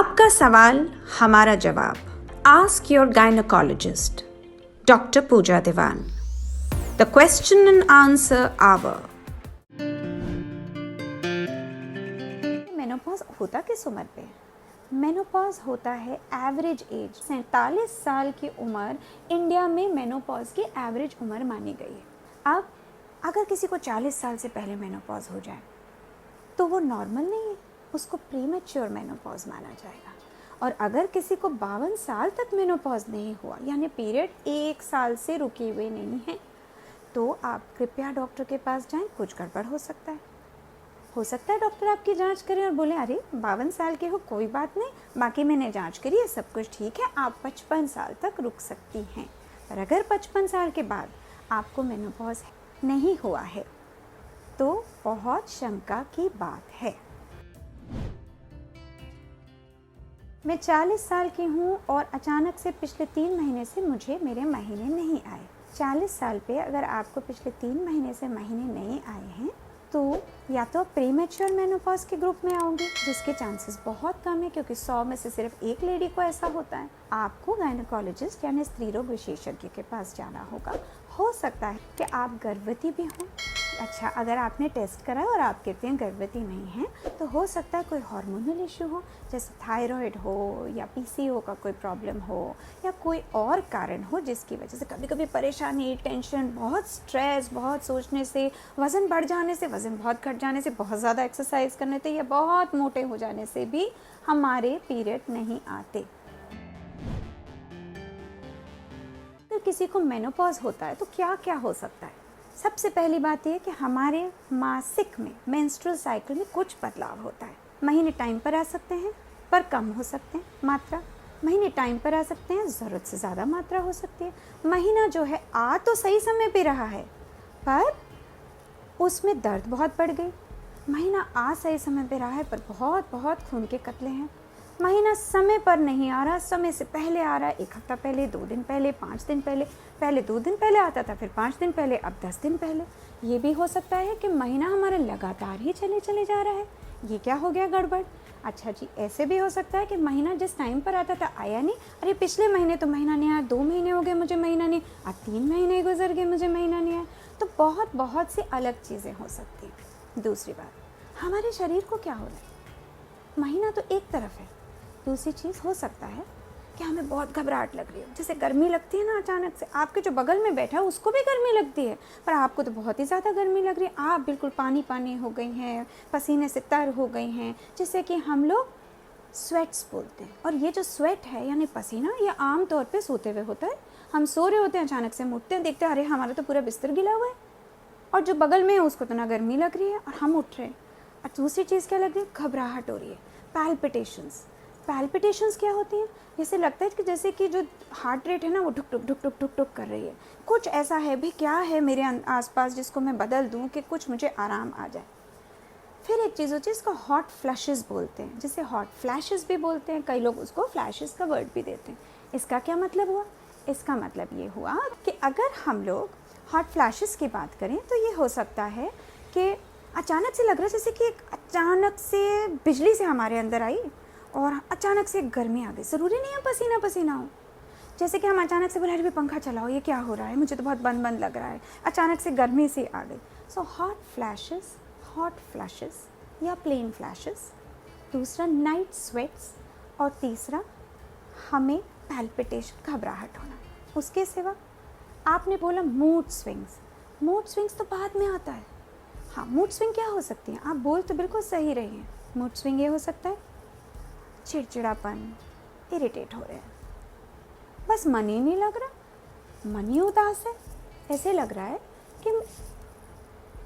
आपका सवाल हमारा जवाब। Ask your gynaecologist doctor Pooja Diwan. The question and answer hour. Menopause होता किस उम्र पे? मेनोपॉज होता है एवरेज एज 47 साल की उम्र इंडिया में मेनोपॉज की एवरेज उम्र मानी गई है। अब अगर किसी को 40 साल से पहले मेनोपॉज हो जाए तो वो नॉर्मल नहीं है, उसको प्रीमेच्योर मेनोपॉज माना जाएगा। और अगर किसी को 52 साल तक मेनोपॉज नहीं हुआ, यानी पीरियड 1 साल से रुके हुए नहीं है, तो आप कृपया डॉक्टर के पास जाएं। कुछ गड़बड़ हो सकता है डॉक्टर आपकी जांच करें और बोले अरे 52 साल के हो, कोई बात नहीं, बाकी मैंने जांच करी है, सब कुछ ठीक है, आप 55 साल तक रुक सकती हैं। पर अगर 55 साल के बाद आपको मेनोपॉज नहीं हुआ है तो बहुत शंका की बात है। मैं 40 साल की हूँ और अचानक से पिछले 3 महीने से मुझे मेरे महीने नहीं आए। 40 साल पे अगर आपको पिछले 3 महीने से महीने नहीं आए हैं तो या तो प्रीमेच्योर मेनोपॉज के ग्रुप में आओगे, जिसके चांसेस बहुत कम है क्योंकि 100 में से सिर्फ एक लेडी को ऐसा होता है। आपको गायनोकोलॉजिस्ट यानी स्त्री रोग विशेषज्ञ के पास जाना होगा। हो सकता है कि आप गर्भवती भी हों। अच्छा, अगर आपने टेस्ट करा और आप कहते हैं गर्भवती नहीं हैं तो हो सकता है कोई हार्मोनल इशू हो, जैसे थायराइड हो या पीसीओ का कोई प्रॉब्लम हो या कोई और कारण हो जिसकी वजह से कभी कभी परेशानी, टेंशन, बहुत स्ट्रेस, बहुत सोचने से, वज़न बढ़ जाने से, वज़न बहुत घट जाने से, बहुत ज़्यादा एक्सरसाइज करने से या बहुत मोटे हो जाने से भी हमारे पीरियड नहीं आते। अगर किसी को मेनोपॉज होता है तो क्या क्या हो सकता है? सबसे पहली बात यह कि हमारे मासिक में, मेंस्ट्रुअल साइकिल में कुछ बदलाव होता है। महीने टाइम पर आ सकते हैं पर कम हो सकते हैं मात्रा, महीने टाइम पर आ सकते हैं, ज़रूरत से ज़्यादा मात्रा हो सकती है। महीना जो है आ तो सही समय पे रहा है पर उसमें दर्द बहुत बढ़ गई। महीना आ सही समय पे रहा है पर बहुत खून के कतले हैं। महीना समय पर नहीं आ रहा, समय से पहले आ रहा है, 1 हफ्ता पहले, 2 दिन पहले, 5 दिन पहले, पहले 2 दिन पहले आता था, फिर 5 दिन पहले, अब 10 दिन पहले। ये भी हो सकता है कि महीना हमारा लगातार ही चले जा रहा है। ये क्या हो गया गड़बड़? अच्छा जी, ऐसे भी हो सकता है कि महीना जिस टाइम पर आता था आया नहीं, अरे पिछले महीने तो महीना नहीं आया, 2 महीने हो गए मुझे महीना नहीं, अब 3 महीने गुजर गए मुझे महीना नहीं आया। तो बहुत सी अलग चीज़ें हो सकती हैं। दूसरी बात, हमारे शरीर को क्या हो रहा है? महीना तो एक तरफ है, दूसरी चीज़ हो सकता है कि हमें बहुत घबराहट लग रही है, जैसे गर्मी लगती है ना अचानक से, आपके जो बगल में बैठा है उसको भी गर्मी लगती है पर आपको तो बहुत ही ज़्यादा गर्मी लग रही है, आप बिल्कुल पानी हो गई हैं, पसीने से तर हो गई हैं, जिससे कि हम लोग स्वेट्स बोलते हैं। और ये जो स्वेट है यानी पसीना, ये आम तौर पे सोते हुए होता है। हम सो रहे होते हैं, अचानक से उठते हैं, देखते हैं अरे हमारा तो पूरा बिस्तर गिला हुआ है और जो बगल में है उसको तो ना गर्मी लग रही है और हम उठ रहे हैं। और दूसरी चीज़ क्या लग रही है? घबराहट हो रही है, पैल्पिटेशंस क्या होती हैं? जैसे लगता है कि जैसे कि जो हार्ट रेट है ना वो ठुक कर रही है। कुछ ऐसा है भी, क्या है मेरे आसपास जिसको मैं बदल दूं कि कुछ मुझे आराम आ जाए। फिर एक चीज़ होती है इसको हॉट फ्लैशेस बोलते हैं, जिसे हॉट फ्लैशेस भी बोलते हैं, कई लोग उसको फ्लैशेस का वर्ड भी देते हैं। इसका क्या मतलब हुआ? इसका मतलब ये हुआ कि अगर हम लोग हॉट फ्लैशेस की बात करें तो ये हो सकता है कि अचानक से लग रहा है जैसे कि अचानक से बिजली से हमारे अंदर आई और अचानक से गर्मी आ गई। ज़रूरी नहीं है पसीना हो, जैसे कि हम अचानक से बोले अरे भी पंखा चलाओ, ये क्या हो रहा है, मुझे तो बहुत बंद लग रहा है, अचानक से गर्मी से आ गई। सो हॉट फ्लैशेस या प्लेन फ्लैशेस। दूसरा नाइट स्वेट्स और तीसरा हमें पैल्पिटेशन, घबराहट होना। उसके सिवा आपने बोला मूड स्विंग्स तो बाद में आता है। हाँ, मूड स्विंग क्या हो सकती है? आप बोल तो बिल्कुल सही रही हैं। मूड स्विंग ये हो सकता है चिड़चिड़ापन, इरिटेट हो रहे हैं, बस मन ही नहीं लग रहा, मन ही उदास है, ऐसे लग रहा है कि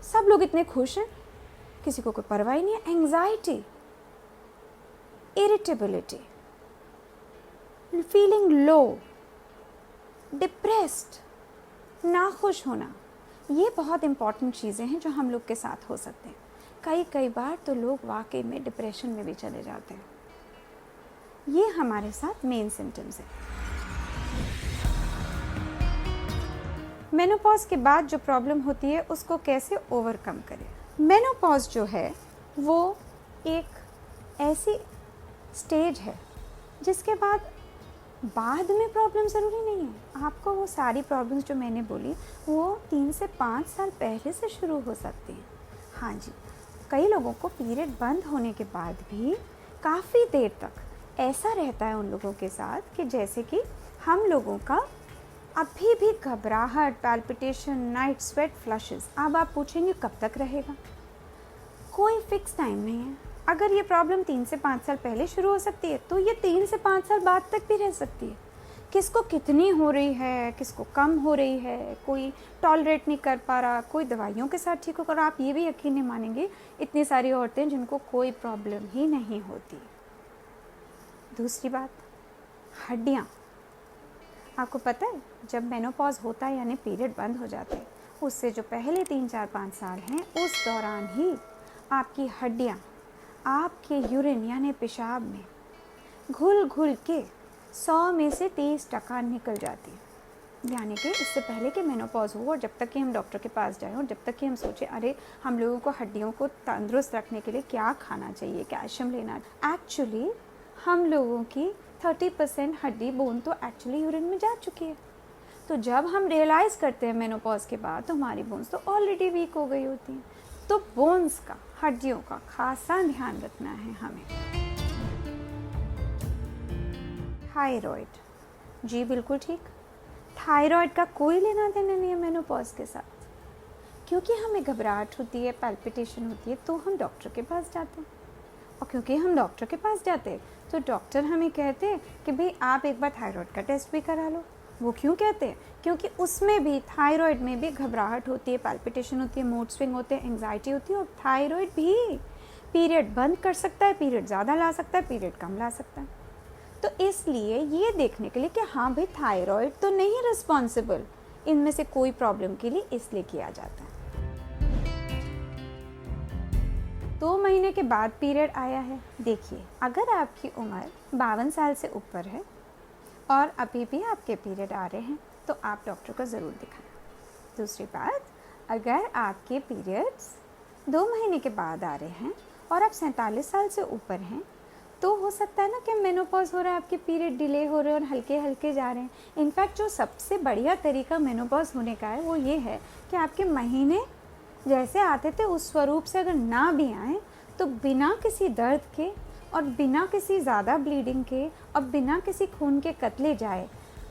सब लोग इतने खुश हैं, किसी को कोई परवाह ही नहीं है। Anxiety, irritability, feeling low, depressed, नाखुश होना, ये बहुत इंपॉर्टेंट चीज़ें हैं जो हम लोग के साथ हो सकते हैं। कई बार तो लोग वाकई में डिप्रेशन में भी चले जाते हैं। ये हमारे साथ मेन सिम्टम्स हैं। मेनोपॉज के बाद जो प्रॉब्लम होती है उसको कैसे ओवरकम करें? मेनोपॉज जो है वो एक ऐसी स्टेज है जिसके बाद में प्रॉब्लम ज़रूरी नहीं है। आपको वो सारी प्रॉब्लम्स जो मैंने बोली वो 3 से 5 साल पहले से शुरू हो सकती हैं। हाँ जी, कई लोगों को पीरियड बंद होने के बाद भी काफ़ी देर तक ऐसा रहता है उन लोगों के साथ कि जैसे कि हम लोगों का अभी भी घबराहट, पैल्पिटेशन, नाइट स्वेट, फ्लशेस। अब आप पूछेंगे कब तक रहेगा? कोई फिक्स टाइम नहीं है। अगर ये प्रॉब्लम 3 से 5 साल पहले शुरू हो सकती है तो ये 3 से 5 साल बाद तक भी रह सकती है। किसको कितनी हो रही है, किसको कम हो रही है, कोई टॉलरेट नहीं कर पा रहा, कोई दवाइयों के साथ ठीक होकर। और आप ये भी यकीन नहीं मानेंगे, इतनी सारी औरतें जिनको कोई प्रॉब्लम ही नहीं होती। दूसरी बात, हड्डियाँ। आपको पता है जब मेनोपॉज होता है यानी पीरियड बंद हो जाते हैं, उससे जो पहले 3, 4, 5 साल हैं उस दौरान ही आपकी हड्डियाँ आपके यूरिन यानी पेशाब में घुल घुल के 100 में से 30% निकल जाती है। यानी कि इससे पहले कि मेनोपॉज हो और जब तक कि हम डॉक्टर के पास जाएं और जब तक कि हम सोचें अरे हम लोगों को हड्डियों को तंदुरुस्त रखने के लिए क्या खाना चाहिए, कैल्शियम लेना, एक्चुअली हम लोगों की 30% हड्डी बोन तो एक्चुअली यूरिन में जा चुकी है। तो जब हम रियलाइज़ करते हैं मेनोपॉज के बाद तो हमारी बोन्स तो ऑलरेडी वीक हो गई होती हैं। तो बोन्स का, हड्डियों का खासा ध्यान रखना है हमें। थायराइड, जी बिल्कुल ठीक, थायराइड का कोई लेना देना नहीं है मेनोपॉज के साथ। क्योंकि हमें घबराहट होती है, पैल्पिटेशन होती है तो हम डॉक्टर के पास जाते हैं। और क्योंकि हम डॉक्टर के पास जाते हैं तो डॉक्टर हमें कहते हैं कि भाई आप एक बार थायराइड का टेस्ट भी करा लो। वो क्यों कहते हैं? क्योंकि उसमें भी, थायराइड में भी घबराहट होती है, पैल्पिटेशन होती है, मूड स्विंग होते हैं, एंग्जाइटी होती है। और थायराइड भी पीरियड बंद कर सकता है, पीरियड ज़्यादा ला सकता है, पीरियड कम ला सकता है। तो इसलिए ये देखने के लिए कि हाँ भाई थायराइड तो नहीं रिस्पॉन्सिबल इनमें से कोई प्रॉब्लम के लिए, इसलिए किया जाता है। 2 महीने के बाद पीरियड आया है। देखिए, अगर आपकी उम्र 52 साल से ऊपर है और अभी भी आपके पीरियड आ रहे हैं तो आप डॉक्टर को ज़रूर दिखाएं। दूसरी बात, अगर आपके पीरियड्स 2 महीने के बाद आ रहे हैं और आप 47 साल से ऊपर हैं तो हो सकता है ना कि मेनोपॉज हो रहा है, आपके पीरियड डिले हो रहे हैं और हल्के हल्के जा रहे हैं। इनफैक्ट जो सबसे बढ़िया तरीका मेनोपॉज होने का है वो ये है कि आपके महीने जैसे आते थे उस स्वरूप से अगर ना भी आए तो बिना किसी दर्द के और बिना किसी ज़्यादा ब्लीडिंग के और बिना किसी खून के कतले जाए,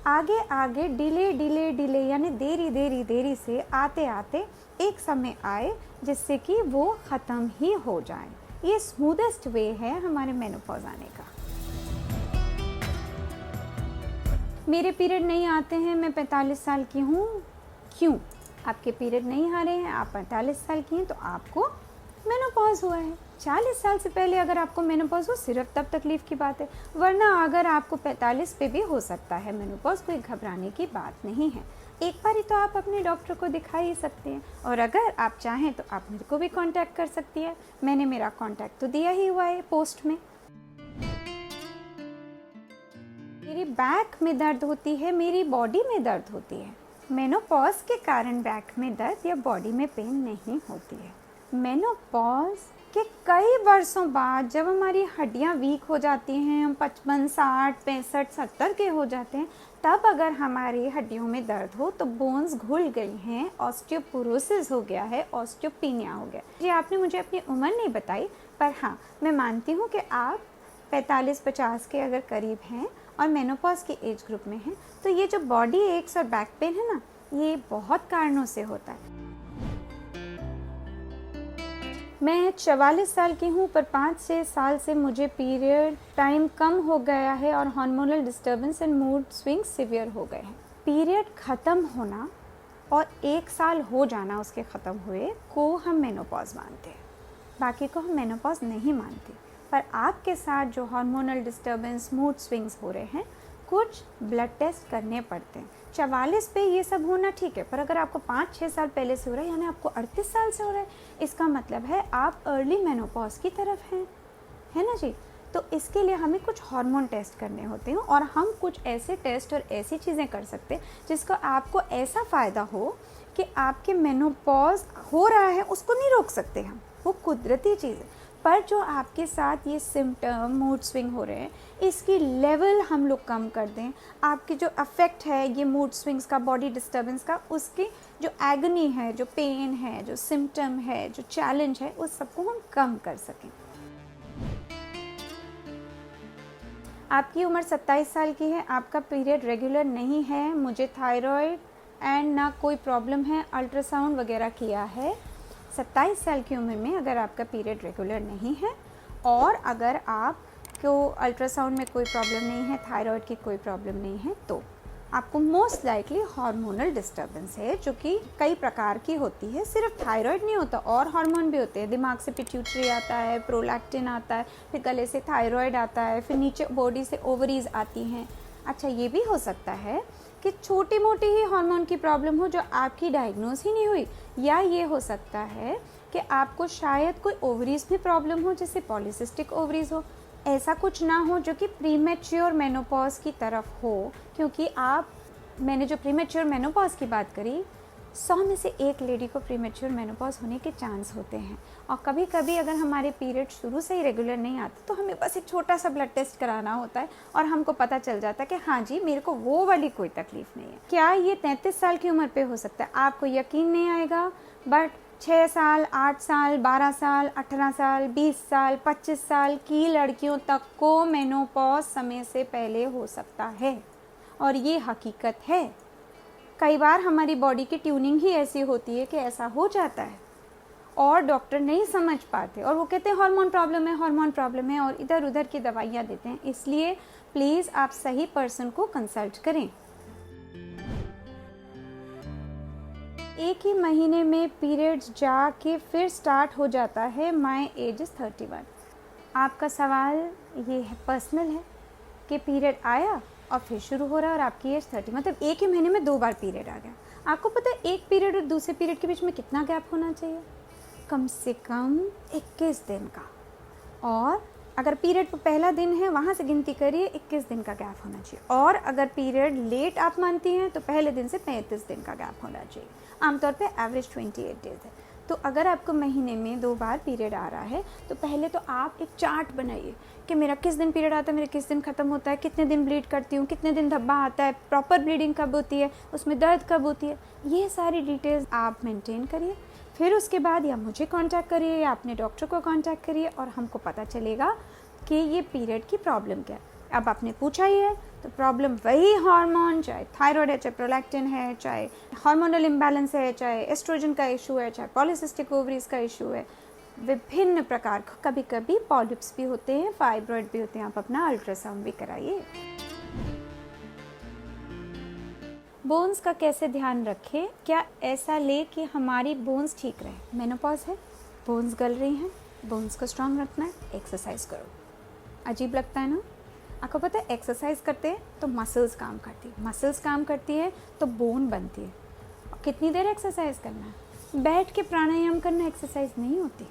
आगे आगे डिले डिले डिले यानी देरी देरी देरी से आते आते एक समय आए जिससे कि वो ख़त्म ही हो जाए। ये स्मूदेस्ट वे है हमारे मेनोपॉज आने का। मेरे पीरियड नहीं आते हैं, मैं 45 साल की हूँ। क्यों? आपके पीरियड नहीं आ रहे हैं, आप 45 साल की हैं तो आपको मेनोपॉज हुआ है। 40 साल से पहले अगर आपको मेनोपॉज हो सिर्फ तब तकलीफ़ की बात है, वरना अगर आपको 45 पे भी हो सकता है मेनोपॉज, कोई घबराने की बात नहीं है। एक बार ही तो आप अपने डॉक्टर को दिखा ही सकते हैं। और अगर आप चाहें तो आप मेरे को भी कांटेक्ट कर सकती है। मैंने मेरा कांटेक्ट तो दिया ही हुआ है पोस्ट में। मेरी बैक में दर्द होती है, मेरी बॉडी में दर्द होती है। मेनोपॉज के कारण बैक में दर्द या बॉडी में पेन नहीं होती है। मेनोपॉज के कई वर्षों बाद जब हमारी हड्डियां वीक हो जाती हैं, हम 55, 60, 65, 70 के हो जाते हैं, तब अगर हमारी हड्डियों में दर्द हो तो बोन्स घुल गई हैं, ऑस्टियोपोरोसिस हो गया है, ऑस्टियोपीनिया हो गया। जी आपने मुझे अपनी उम्र नहीं बताई, पर हाँ मैं मानती हूँ कि आप 45-50 के अगर करीब हैं और मेनोपॉज के एज ग्रुप में हैं तो ये जो बॉडी एक्स और बैक पेन है ना, ये बहुत कारणों से होता है। मैं 44 साल की हूँ पर 5-6 साल से मुझे पीरियड टाइम कम हो गया है और hormonal disturbance and mood swing severe हो गए हैं। पीरियड ख़त्म होना और 1 साल हो जाना उसके ख़त्म हुए को हम मेनोपॉज मानते हैं, बाकी को हम मेनोपॉज नहीं मानते। पर आपके साथ जो हार्मोनल डिस्टर्बेंस, मूड स्विंग्स हो रहे हैं, कुछ ब्लड टेस्ट करने पड़ते हैं। 44 पे ये सब होना ठीक है, पर अगर आपको 5-6 साल पहले से हो रहा है यानी आपको 38 साल से हो रहा है, इसका मतलब है आप अर्ली मेनोपॉज की तरफ हैं, है ना जी। तो इसके लिए हमें कुछ हार्मोन टेस्ट करने होते हैं और हम कुछ ऐसे टेस्ट और ऐसी चीज़ें कर सकते हैं जिसका आपको ऐसा फ़ायदा हो कि आपके मेनोपॉज हो रहा है उसको नहीं रोक सकते हम, वो कुदरती चीज़ है। पर जो आपके साथ ये सिम्टम मूड स्विंग हो रहे हैं, इसकी लेवल हम लोग कम कर दें, आपकी जो अफेक्ट है ये मूड स्विंग्स का, बॉडी डिस्टर्बेंस का, उसकी जो एगनी है, जो पेन है, जो सिम्टम है, जो चैलेंज है, उस सबको हम कम कर सकें। आपकी उम्र 27 साल की है, आपका पीरियड रेगुलर नहीं है, मुझे थायराइड एंड ना कोई प्रॉब्लम है, अल्ट्रासाउंड वगैरह किया है। 27 साल की उम्र में अगर आपका पीरियड रेगुलर नहीं है और अगर आपको अल्ट्रासाउंड में कोई प्रॉब्लम नहीं है, थायराइड की कोई प्रॉब्लम नहीं है, तो आपको मोस्ट लाइकली हार्मोनल डिस्टर्बेंस है, जो कि कई प्रकार की होती है। सिर्फ थायराइड नहीं होता, और हार्मोन भी होते हैं। दिमाग से पिट्यूटरी आता है, प्रोलैक्टिन आता है, फिर गले से थायराइड आता है, फिर नीचे बॉडी से ओवरीज आती हैं। अच्छा, ये भी हो सकता है कि छोटी मोटी ही हार्मोन की प्रॉब्लम हो जो आपकी डायग्नोज ही नहीं हुई, या ये हो सकता है कि आपको शायद कोई ओवरीज में प्रॉब्लम हो, जैसे पॉलीसिस्टिक ओवरीज हो। ऐसा कुछ ना हो जो कि प्रीमेच्योर मेनोपॉज की तरफ हो, क्योंकि मैंने जो प्रीमेच्योर मेनोपॉज की बात करी, 100 में से 1 लेडी को प्रीमेच्योर मेनोपॉज होने के चांस होते हैं। और कभी कभी अगर हमारे पीरियड शुरू से ही रेगुलर नहीं आते तो हमें बस एक छोटा सा ब्लड टेस्ट कराना होता है और हमको पता चल जाता है कि हाँ जी, मेरे को वो वाली कोई तकलीफ नहीं है। क्या ये 33 साल की उम्र पे हो सकता है? आपको यकीन नहीं आएगा, बट 6 साल, 8 साल, 12 साल, 18 साल, 20 साल, 25 साल की लड़कियों तक को मेनोपॉज समय से पहले हो सकता है, और ये हकीकत है। कई बार हमारी बॉडी की ट्यूनिंग ही ऐसी होती है कि ऐसा हो जाता है और डॉक्टर नहीं समझ पाते और वो कहते हैं हार्मोन प्रॉब्लम है, हार्मोन प्रॉब्लम है, और इधर उधर की दवाइयाँ देते हैं। इसलिए प्लीज़ आप सही पर्सन को कंसल्ट करें। एक ही महीने में पीरियड्स जाके फिर स्टार्ट हो जाता है। My age is 31। आपका सवाल ये है, पर्सनल है, कि पीरियड आया और फिर शुरू हो रहा है और आपकी एज 30, मतलब एक ही महीने में 2 बार पीरियड आ गया। आपको पता है एक पीरियड और दूसरे पीरियड के बीच में कितना गैप होना चाहिए? कम से कम 21 दिन का। और अगर पीरियड पहला दिन है, वहाँ से गिनती करिए, 21 दिन का गैप होना चाहिए। और अगर पीरियड लेट आप मानती हैं तो पहले दिन से 35 दिन का गैप होना चाहिए। आमतौर पे एवरेज 28 डेज है। तो अगर आपको महीने में 2 बार पीरियड आ रहा है तो पहले तो आप एक चार्ट बनाइए कि मेरा किस दिन पीरियड आता है, मेरा किस दिन ख़त्म होता है, कितने दिन ब्लीड करती हूँ, कितने दिन धब्बा आता है, प्रॉपर ब्लीडिंग कब होती है, उसमें दर्द कब होती है। ये सारी डिटेल्स आप मेंटेन करिए। फिर उसके बाद या मुझे कांटेक्ट करिए या अपने डॉक्टर को कांटेक्ट करिए और हमको पता चलेगा कि ये पीरियड की प्रॉब्लम क्या है। अब आपने पूछा ही है तो प्रॉब्लम वही हार्मोन, चाहे थायराइड है, चाहे प्रोलैक्टिन है, चाहे हार्मोनल इम्बैलेंस है, चाहे एस्ट्रोजन का इशू है, चाहे पॉलीसिस्टिक ओवरीज का इशू है, विभिन्न प्रकार का। कभी कभी पॉलिप्स भी होते हैं, फाइब्रॉइड भी होते हैं। आप अपना अल्ट्रासाउंड भी कराइए। बोन्स का कैसे ध्यान रखें? क्या ऐसा ले कि हमारी बोन्स ठीक रहे? मेनोपॉज है, बोन्स गल रही हैं, बोन्स को स्ट्रांग रखना है, एक्सरसाइज करो। अजीब लगता है ना? आपको पता है एक्सरसाइज करते हैं तो मसल्स काम करती है, मसल्स काम करती है तो बोन बनती है। और कितनी देर एक्सरसाइज करना है? बैठ के प्राणायाम करना एक्सरसाइज नहीं होती,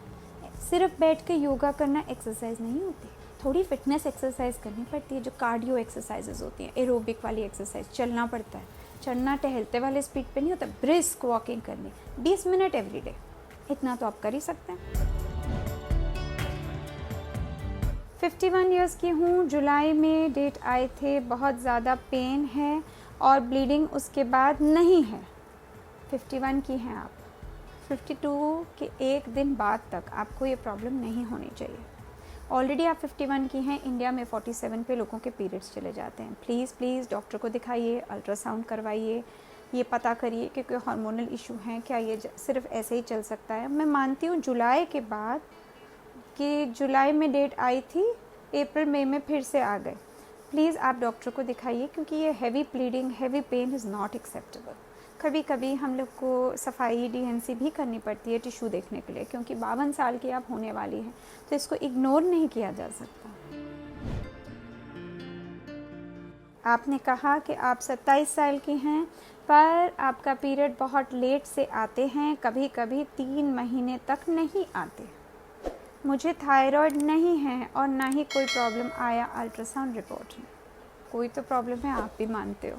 सिर्फ बैठ के योगा करना एक्सरसाइज नहीं होती। थोड़ी फिटनेस एक्सरसाइज करनी पड़ती है, जो कार्डियो एक्सरसाइजेज होती हैं, एरोबिक वाली एक्सरसाइज। चलना पड़ता है, चलना टहलते वाले स्पीड पे नहीं होता, ब्रिस्क वॉकिंग करनी 20 मिनट एवरी डे, इतना तो आप कर ही सकते हैं। 51 इयर्स की हूँ, जुलाई में डेट आए थे, बहुत ज़्यादा पेन है और ब्लीडिंग उसके बाद नहीं है। 51 की हैं आप, 52 के एक दिन बाद तक आपको ये प्रॉब्लम नहीं होनी चाहिए। ऑलरेडी आप 51 की हैं। इंडिया में 47 पे लोगों के पीरियड्स चले जाते हैं। प्लीज़ डॉक्टर को दिखाइए, अल्ट्रासाउंड करवाइए, ये पता करिए कि कोई हार्मोनल इशू है क्या, ये सिर्फ ऐसे ही चल सकता है। मैं मानती हूँ जुलाई के बाद कि जुलाई में डेट आई थी, अप्रैल मई में फिर से आ गए। प्लीज़ आप डॉक्टर को दिखाइए, क्योंकि ये heavy bleeding, heavy pain is not acceptable. कभी कभी हम लोग को सफाई DNC भी करनी पड़ती है टिश्यू देखने के लिए, क्योंकि 52 साल की आप होने वाली हैं, तो इसको इग्नोर नहीं किया जा सकता। आपने कहा कि आप 27 साल की हैं, पर आपका पीरियड बहुत लेट से आते हैं, कभी कभी 3 महीने तक नहीं आते। मुझे थायराइड नहीं है और ना ही कोई प्रॉब्लम आया अल्ट्रासाउंड रिपोर्ट में। कोई तो प्रॉब्लम है, आप भी मानते हो,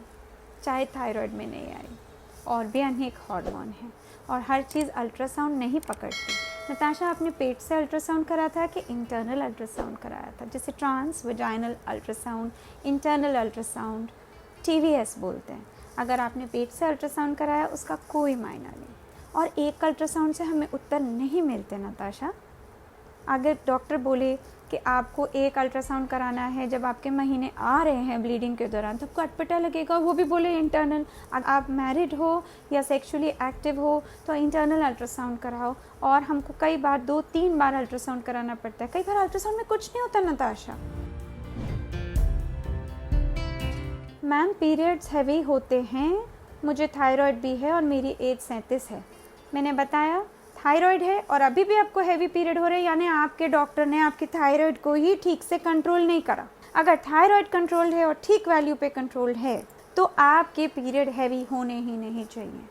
चाहे थायराइड में नहीं आई। और भी अनेक हार्मोन हैं और हर चीज़ अल्ट्रासाउंड नहीं पकड़ती। नताशा, आपने पेट से अल्ट्रासाउंड करा था कि इंटरनल अल्ट्रासाउंड कराया था, जिसे transvaginal ultrasound, internal ultrasound, TVS बोलते हैं। अगर आपने पेट से अल्ट्रासाउंड कराया उसका कोई मायना नहीं, और एक अल्ट्रासाउंड से हमें उत्तर नहीं मिलते नताशा। अगर डॉक्टर बोले कि आपको एक अल्ट्रासाउंड कराना है जब आपके महीने आ रहे हैं ब्लीडिंग के दौरान, तो आपको अटपटा लगेगा, वो भी बोले इंटरनल। अगर आप मैरिड हो या सेक्सुअली एक्टिव हो तो इंटरनल अल्ट्रासाउंड कराओ, और हमको कई बार 2-3 बार अल्ट्रासाउंड कराना पड़ता है। कई बार अल्ट्रासाउंड में कुछ नहीं होता नताशा। मैम, पीरियड्स हैवी होते हैं, मुझे थायराइड भी है और मेरी एज 37 है। मैंने बताया थायराइड है और अभी भी आपको हैवी पीरियड हो रहे हैं, यानी आपके डॉक्टर ने आपकी थायराइड को ही ठीक से कंट्रोल नहीं करा। अगर थायराइड कंट्रोल है और ठीक वैल्यू पे कंट्रोल है तो आपके पीरियड हैवी होने ही नहीं चाहिए।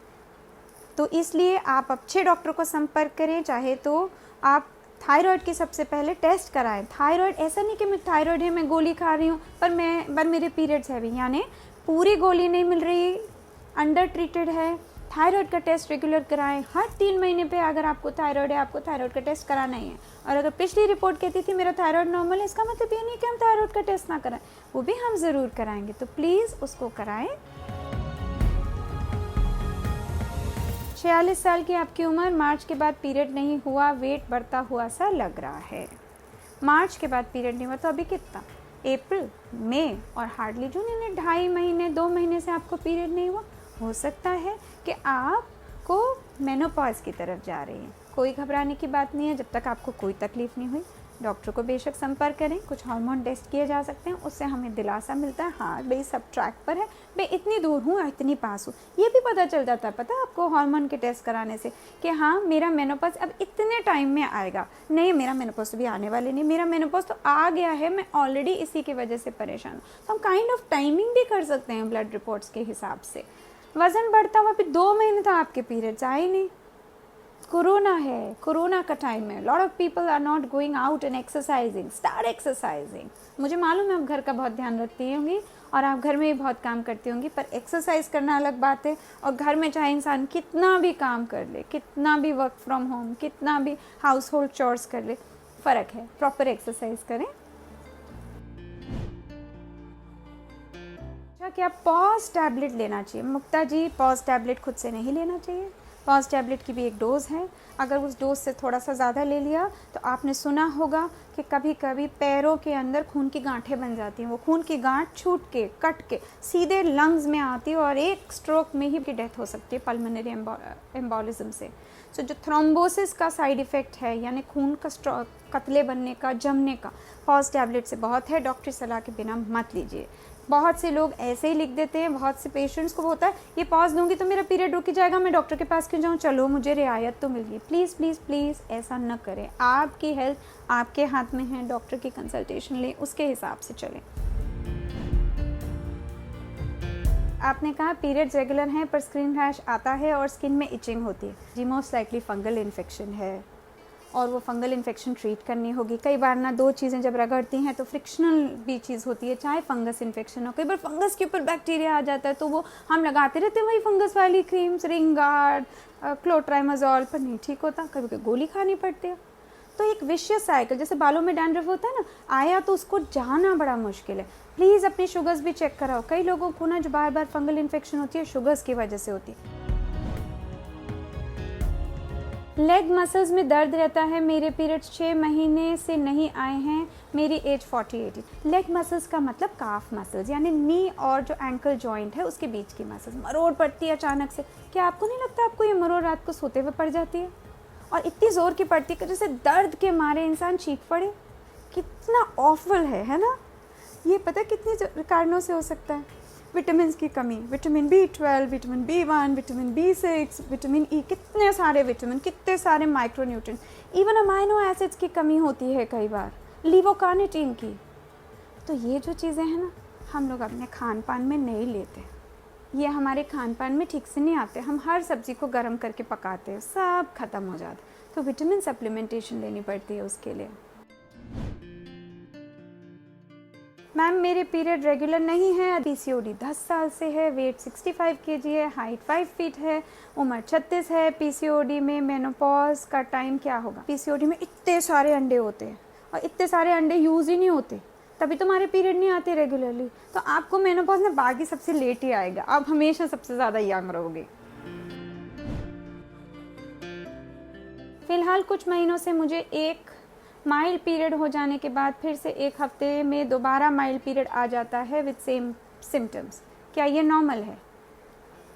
तो इसलिए आप अच्छे डॉक्टर को संपर्क करें, चाहे तो आप थायराइड की सबसे पहले टेस्ट कराएं। थायराइड ऐसा नहीं कि मैं थायराइड है, मैं गोली खा रही हूँ पर मेरे पीरियड्स हैवी, यानी पूरी गोली नहीं मिल रही, अंडर ट्रीटेड है। थायराइड का टेस्ट रेगुलर कराएं। हर 3 महीने पे अगर आपको थायराइड है, आपको थायराइड का टेस्ट कराना ही है। और अगर पिछली रिपोर्ट कहती थी मेरा थायराइड नॉर्मल है, इसका मतलब ये नहीं कि हम थायराइड का टेस्ट ना कराएं, वो भी हम ज़रूर कराएंगे, तो प्लीज़ उसको कराएं। 46 साल की आपकी उम्र, मार्च के बाद पीरियड नहीं हुआ, वेट बढ़ता हुआ सा लग रहा है। मार्च के बाद पीरियड नहीं हुआ तो अभी कितना, अप्रैल, मई और हार्डली जून, यानी 2.5 महीने 2 महीने से आपको पीरियड नहीं हुआ। हो सकता है कि आपको मेनोपॉज की तरफ जा रही हैं। कोई घबराने की बात नहीं है, जब तक आपको कोई तकलीफ़ नहीं हुई। डॉक्टर को बेशक संपर्क करें, कुछ हार्मोन टेस्ट किए जा सकते हैं, उससे हमें दिलासा मिलता है, हाँ भाई सब ट्रैक पर है, मैं इतनी दूर हूँ इतनी पास हूँ, ये भी पता चल जाता है। पता है आपको हार्मोन के टेस्ट कराने से कि हाँ मेरा मेनोपॉज अब इतने टाइम में आएगा, नहीं मेरा मेनोपॉज तो भी आने वाले नहीं, मेरा मेनोपॉज तो आ गया है, मैं ऑलरेडी इसी की वजह से परेशान हूँ। तो हम काइंड ऑफ टाइमिंग भी कर सकते हैं ब्लड रिपोर्ट्स के हिसाब से। वज़न बढ़ता हुआ, फिर 2 महीने तो आपके पीरियड्स आए नहीं, कोरोना है, कोरोना का टाइम है, lot of people are not going out and exercising, start exercising. मुझे मालूम है आप घर का बहुत ध्यान रखती होंगी और आप घर में भी बहुत काम करती होंगी, पर एक्सरसाइज करना अलग बात है। और घर में चाहे इंसान कितना भी काम कर ले, कितना भी वर्क फ्रॉम होम, कितना भी हाउस होल्ड चोर्स कर ले, फ़र्क है। प्रॉपर एक्सरसाइज करें। क्या पॉज टैबलेट लेना चाहिए? मुक्ता जी, पॉज टैबलेट खुद से नहीं लेना चाहिए। पॉज टैबलेट की भी एक डोज़ है, अगर उस डोज से थोड़ा सा ज़्यादा ले लिया तो आपने सुना होगा कि कभी कभी पैरों के अंदर खून की गांठें बन जाती हैं। वो खून की गांठ छूट के, कट के सीधे लंग्स में आती है और एक स्ट्रोक में ही की डेथ हो सकती है पल्मोनरी एम्बोलिज्म से। तो जो थ्रोम्बोसिस का साइड इफ़ेक्ट है, यानी खून का कतले बनने का, जमने का, पॉज टैबलेट से बहुत है। डॉक्टरी सलाह के बिना मत लीजिए। बहुत से लोग ऐसे ही लिख देते हैं, बहुत से पेशेंट्स को होता है ये पॉज दूंगी तो मेरा पीरियड रुक जाएगा, मैं डॉक्टर के पास क्यों जाऊँ, चलो मुझे रियायत तो मिल गई। प्लीज़ प्लीज़ प्लीज़ ऐसा न करें। आपकी हेल्थ आपके हाथ में है, डॉक्टर की कंसल्टेशन लें, उसके हिसाब से चलें। आपने कहा पीरियड्स रेगुलर हैं पर स्किन रैश आता है और स्किन में इचिंग होती है। जी मोस्ट लाइकली फंगल इन्फेक्शन है और वो फंगल इन्फेक्शन ट्रीट करनी होगी। कई बार ना 2 चीज़ें जब रगड़ती हैं तो फ्रिक्शनल भी चीज़ होती है, चाहे फंगस इन्फेक्शन हो। कई बार फंगस के ऊपर बैक्टीरिया आ जाता है तो वो हम लगाते रहते हैं वही फंगस वाली क्रीम्स, रिंगार्ड, क्लोट्राइमाजोल, पर नहीं ठीक होता, कभी कभी गोली खानी पड़ती है। तो एक विशियस साइकिल, जैसे बालों में डैंड्रफ होता है ना, आया तो उसको जाना बड़ा मुश्किल है। प्लीज़ अपनी शुगर्स भी चेक कराओ। कई लोगों को ना जो बार बार फंगल इन्फेक्शन होती है शुगर्स की वजह से होती है। लेग मसल्स में दर्द रहता है, मेरे पीरियड्स 6 महीने से नहीं आए हैं, मेरी एज 48। लेग मसल्स का मतलब काफ मसल्स, यानी नी और जो एंकल जॉइंट है उसके बीच की मसल्स। मरोड़ पड़ती है अचानक से। क्या आपको नहीं लगता आपको ये मरोड़ रात को सोते हुए पड़ जाती है और इतनी ज़ोर की पड़ती है कि जैसे दर्द के मारे इंसान चीख पड़े? कितना ऑफुल है ना। ये पता कितने कारणों से हो सकता है। विटामिन की कमी, vitamin B12, vitamin B1, vitamin B6, vitamin E, कितने सारे विटामिन, कितने सारे माइक्रोन्यूट्रिएंट, इवन अमाइनो एसिड्स की कमी होती है कई बार, लिवोकार्निटीन की। तो ये जो चीज़ें हैं ना, हम लोग अपने खान पान में नहीं लेते, ये हमारे खान पान में ठीक से नहीं आते। हम हर सब्ज़ी को गर्म करके पकाते हैं, सब खत्म हो जाता है। तो विटामिन सप्लीमेंटेशन लेनी पड़ती है उसके लिए। मैम मेरे पीरियड रेगुलर नहीं है, पीसीओडी 10 साल से है, वेट 65 kg है, हाइट 5 फीट है, उम्र 36 है। पीसीओडी में मेनोपॉज का टाइम क्या होगा? पीसीओडी में इतने सारे अंडे होते हैं और इतने सारे अंडे यूज़ ही नहीं होते, तभी तुम्हारे पीरियड नहीं आते रेगुलरली। तो आपको मेनोपॉज में बाकी सबसे लेट ही आएगा, आप हमेशा सबसे ज़्यादा यंग रहोगे। फ़िलहाल कुछ महीनों से मुझे एक माइल्ड पीरियड हो जाने के बाद फिर से एक हफ्ते में दोबारा माइल्ड पीरियड आ जाता है विद सेम सिम्टम्स। क्या ये नॉर्मल है?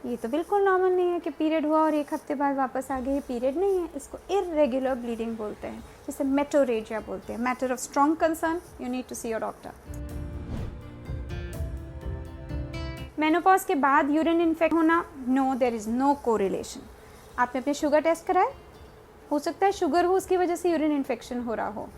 ये तो बिल्कुल नॉर्मल नहीं है कि पीरियड हुआ और एक हफ्ते बाद वापस आ गया। ये पीरियड नहीं है, इसको इर्रेगुलर ब्लीडिंग बोलते हैं, जिसे मेटोरेजिया बोलते हैं। Matter of strong concern, you need to see your doctor. Menopause के बाद यूरिन इन्फेक्ट होना, no, there is no correlation. आपने अपने शुगर टेस्ट कराए? हो सकता है शुगर हो, उसकी वजह से यूरिन इन्फेक्शन हो रहा हो।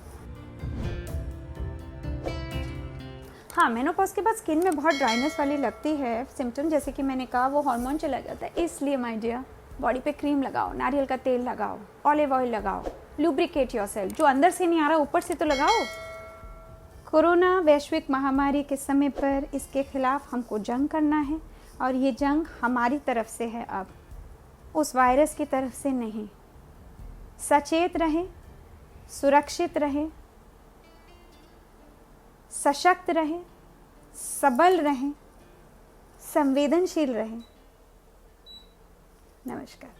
हाँ, मेनोपॉज के बाद स्किन में बहुत ड्राइनेस वाली लगती है सिम्टम, जैसे कि मैंने कहा वो हार्मोन चला जाता है। इसलिए माय डियर, बॉडी पे क्रीम लगाओ, नारियल का तेल लगाओ, ऑलिव ऑयल लगाओ, लुब्रिकेट योरसेल्फ। जो अंदर से नहीं आ रहा ऊपर से तो लगाओ। कोरोना वैश्विक महामारी के समय पर इसके खिलाफ हमको जंग करना है और ये जंग हमारी तरफ से है, अब उस वायरस की तरफ से नहीं। सचेत रहें, सुरक्षित रहें, सशक्त रहें, सबल रहें, संवेदनशील रहें। नमस्कार।